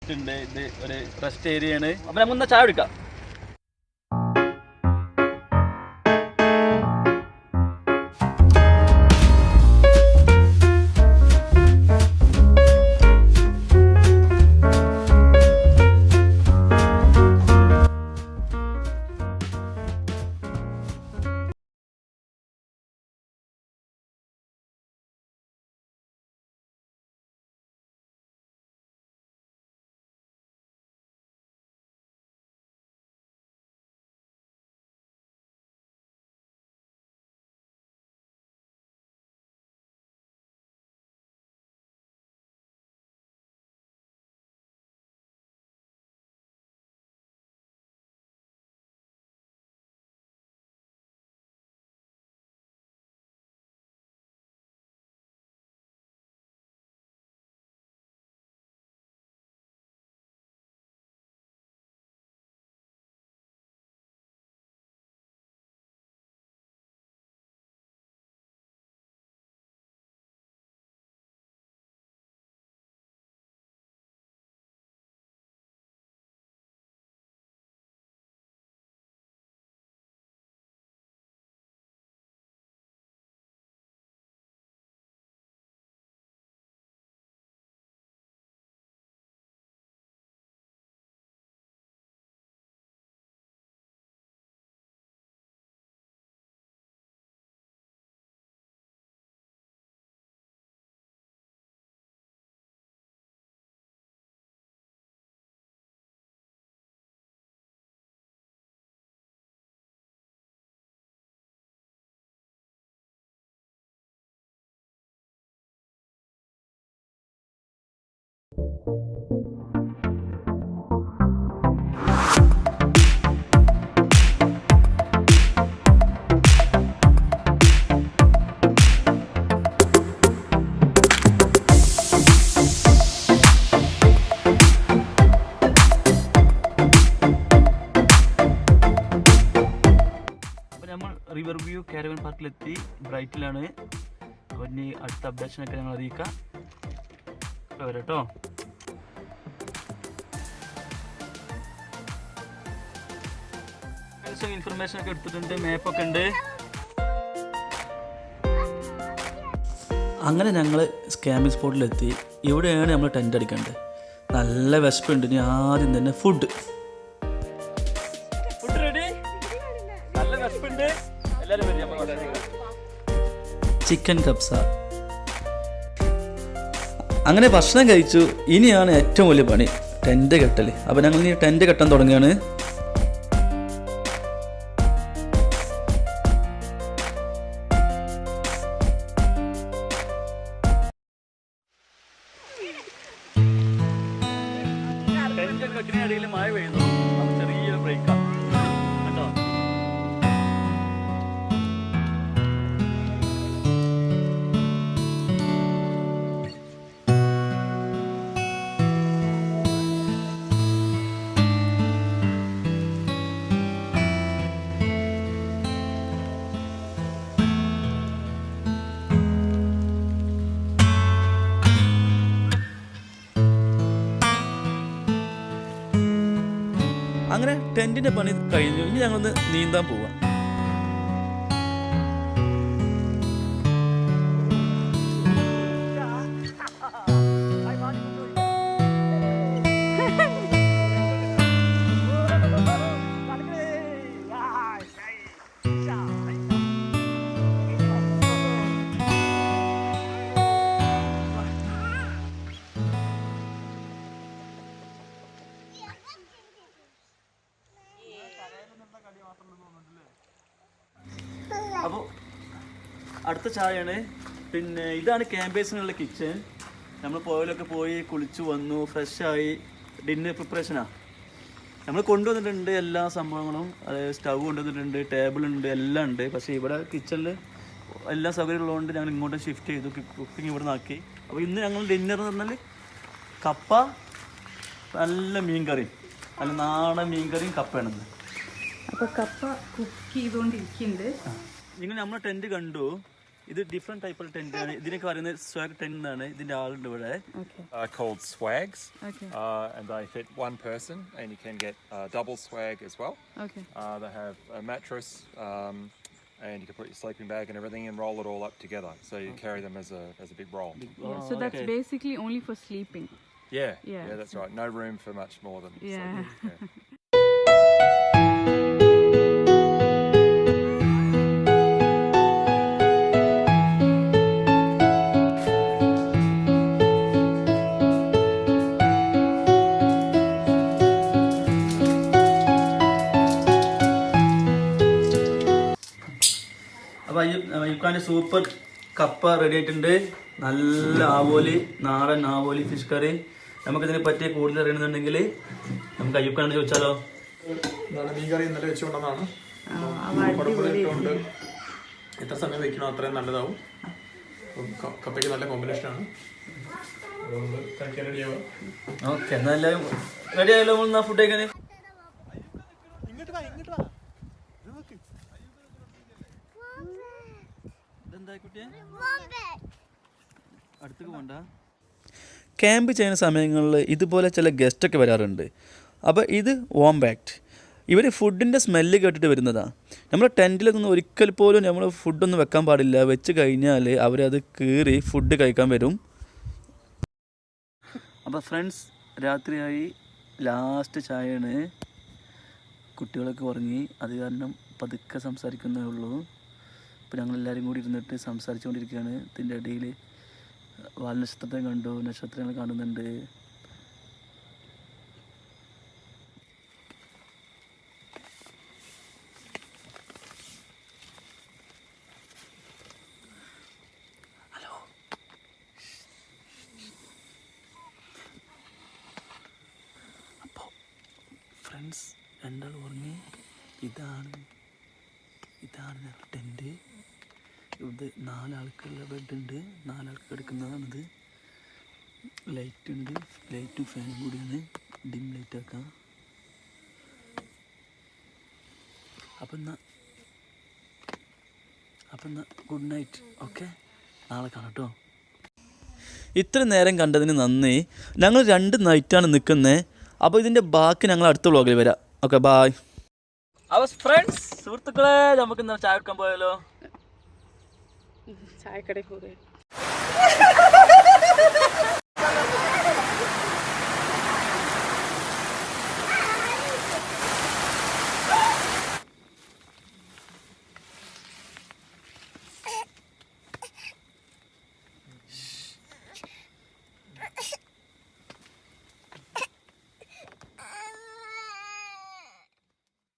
ഇത് ഒരു rest area ആണ്. അപ്പൊ നമ്മ ചായ കുടിക്കാം. റിവർ വ്യൂ കാരവൻ പാർക്കിലെത്തി. ബ്രൈറ്റിലാണ്. അപ്പോൾ ഇനി അടുത്ത അപ്ഡേഷനൊക്കെ ഞങ്ങൾ അറിയിക്കാം. വരാട്ടോ. ഇൻഫർമേഷൻ ഒക്കെ എടുത്തിട്ടുണ്ട്. മാപ്പൊക്കെ ഉണ്ട്. അങ്ങനെ ഞങ്ങൾ ക്യാമ്പിംഗ് സ്പോട്ടിലെത്തി. ഇവിടെയാണ് നമ്മൾ ടെൻ്റ് അടിക്കേണ്ടത്. നല്ല വിശപ്പുണ്ട്. ഇനി ആദ്യം തന്നെ ഫുഡ് റെഡി. നല്ല വിശപ്പുണ്ട്. ചിക്കൻ കബ്സ. അങ്ങനെ ഭക്ഷണം കഴിച്ചു. ഇനിയാണ് ഏറ്റവും വലിയ പണി, ടെൻ്റ് കെട്ടൽ. അപ്പോൾ ഞങ്ങൾ ഇനി ടെൻ്റ് കെട്ടാൻ തുടങ്ങുകയാണ്. ടെൻ്റ് കെട്ടിനിടയിൽ മഴ പെയ്യുന്നു. ചെറിയൊരു ബ്രേക്കാണ് കേട്ടോ. അങ്ങനെ ടെൻറ്റിൻ്റെ പണി കഴിഞ്ഞു. ഇനി ഞങ്ങളൊന്ന് നീന്താൻ പോവാം. അപ്പോൾ അടുത്ത ചായയാണ്. പിന്നെ ഇതാണ് ക്യാമ്പേഴ്സിനുള്ള കിച്ചൺ. നമ്മൾ പോയാലൊക്കെ പോയി കുളിച്ചു വന്നു, ഫ്രഷായി. ഡിന്നർ പ്രിപ്പറേഷനാണ്. നമ്മൾ കൊണ്ടുവന്നിട്ടുണ്ട് എല്ലാ സംഭവങ്ങളും. അതായത് സ്റ്റൗ കൊണ്ടുവന്നിട്ടുണ്ട്, ടേബിളുണ്ട്, എല്ലാം ഉണ്ട്. പക്ഷേ ഇവിടെ കിച്ചണിൽ എല്ലാ സൗകര്യം ഉള്ളതുകൊണ്ട് ഞങ്ങൾ ഇങ്ങോട്ട് ഷിഫ്റ്റ് ചെയ്തു. കുക്കിംഗ് ഇവിടെ നിന്നാക്കി. അപ്പോൾ ഇന്ന് ഞങ്ങൾ ഡിന്നർ എന്ന് പറഞ്ഞാൽ കപ്പ, നല്ല മീൻ കറിയും, നല്ല നാടൻ മീൻ കറിയും കപ്പയാണെന്ന്. അപ്പോൾ കപ്പ കുക്ക് ചെയ്തുകൊണ്ടിരിക്കുന്നുണ്ട്. നിങ്ങൾ നമ്മളെ ടെൻറ്റ് കണ്ടു. ഇത് ഡിഫറെന്റ് ടൈപ്പ് ടെന്റ് ആണ്. ഇതിനൊക്കെ പറയുന്നത് സ്വാഗ് ടെന്റ് എന്നാണ്. ഇതിന്റെ ആളുണ്ട് ഇവിടെ. Called swags. And they fit one person, and you can get double swag as well. They have a mattress, and you can put your sleeping bag and everything and roll it all up together. So you carry them as a big roll. So that's basically only for sleeping. Yeah, that's right. No room for much more than sleeping. അപ്പോൾ അയ്യൂക്കാൻ്റെ super കപ്പ ready ആയിട്ടുണ്ട്. നല്ല ആവോലി, നാടൻ ആവോലി fish curry. നമുക്കിതിനെ പറ്റി കൂടുതൽ അറിയണമെന്നുണ്ടെങ്കിൽ നമുക്ക് അയ്യൂക്കാനോട് ചോദിച്ചാലോ? മീൻ കറി ഇന്നലെ വെച്ചുകൊണ്ടെന്നാണ്. എത്ര സമയം വെക്കണോ അത്രയും നല്ലതാവും. കപ്പയ്ക്ക് നല്ല കോമ്പിനേഷനാണ്. കഴിക്കാൻ റെഡിയാവും. ഓക്കെ, നല്ല റെഡി ആയല്ലോ നമ്മൾ ഫുഡ് കഴിക്കാൻ. അടുത്തേക്ക് പോണ്ട. ക്യാമ്പ് ചെയ്യുന്ന സമയങ്ങളിൽ ഇതുപോലെ ചില ഗസ്റ്റൊക്കെ വരാറുണ്ട്. അപ്പോൾ ഇത് വോംബാറ്റ്. ഇവർ ഫുഡിൻ്റെ സ്മെല്ല് കേട്ടിട്ട് വരുന്നതാണ്. നമ്മൾ ടെൻറ്റിലൊന്നും ഒരിക്കൽ പോലും നമ്മൾ ഫുഡൊന്നും വെക്കാൻ പാടില്ല. വെച്ച് കഴിഞ്ഞാൽ അവരത് കീറി ഫുഡ് കഴിക്കാൻ വരും. അപ്പോൾ ഫ്രണ്ട്സ്, രാത്രിയായി, ലാസ്റ്റ് ചായയാണ്. കുട്ടികളൊക്കെ ഉറങ്ങി, അത് കാരണം പതുക്കെ സംസാരിക്കുന്നേ ഉള്ളൂ. അപ്പോൾ ഞങ്ങളെല്ലാവരും കൂടി ഇരുന്നിട്ട് സംസാരിച്ചുകൊണ്ടിരിക്കുകയാണ്. ഇതിൻ്റെ ഇടയിൽ വാൽനക്ഷത്രത്തെ കണ്ടു, നക്ഷത്രങ്ങൾ കാണുന്നുണ്ട്. ഹലോ, അപ്പോൾ ഫ്രണ്ട്സ് രണ്ടാൾ ഉറങ്ങി. ഇതാണ് ഞങ്ങളുടെ ടെൻറ്റ്. ഇത് 4 ആൾക്കുള്ള ബെഡുണ്ട്. 4 ആൾക്ക് കിടക്കുന്നതാണിത്. ലൈറ്റ് ഉണ്ട്, ലൈറ്റും ഫാനും കൂടിയാണ്. ഡിം ലൈറ്റ് ആക്കാം. അപ്പം എന്നാ ഗുഡ് നൈറ്റ്. ഓക്കെ, നാളെ കാണാം കേട്ടോ. ഇത്ര നേരം കണ്ടതിന് നന്ദി. ഞങ്ങൾ 2 നൈറ്റാണ് നിൽക്കുന്നത്. അപ്പോൾ ഇതിൻ്റെ ബാക്കി ഞങ്ങൾ അടുത്ത വ്ളോഗിൽ വരാം. Okay, bye. അപ്പോൾ ഫ്രണ്ട്സ്, സുഹൃത്തുക്കളെ, നമുക്ക് ഇന്ന് ചായ എടുക്കാൻ പോയാലോ? ചായക്കടയിൽ പോകുക.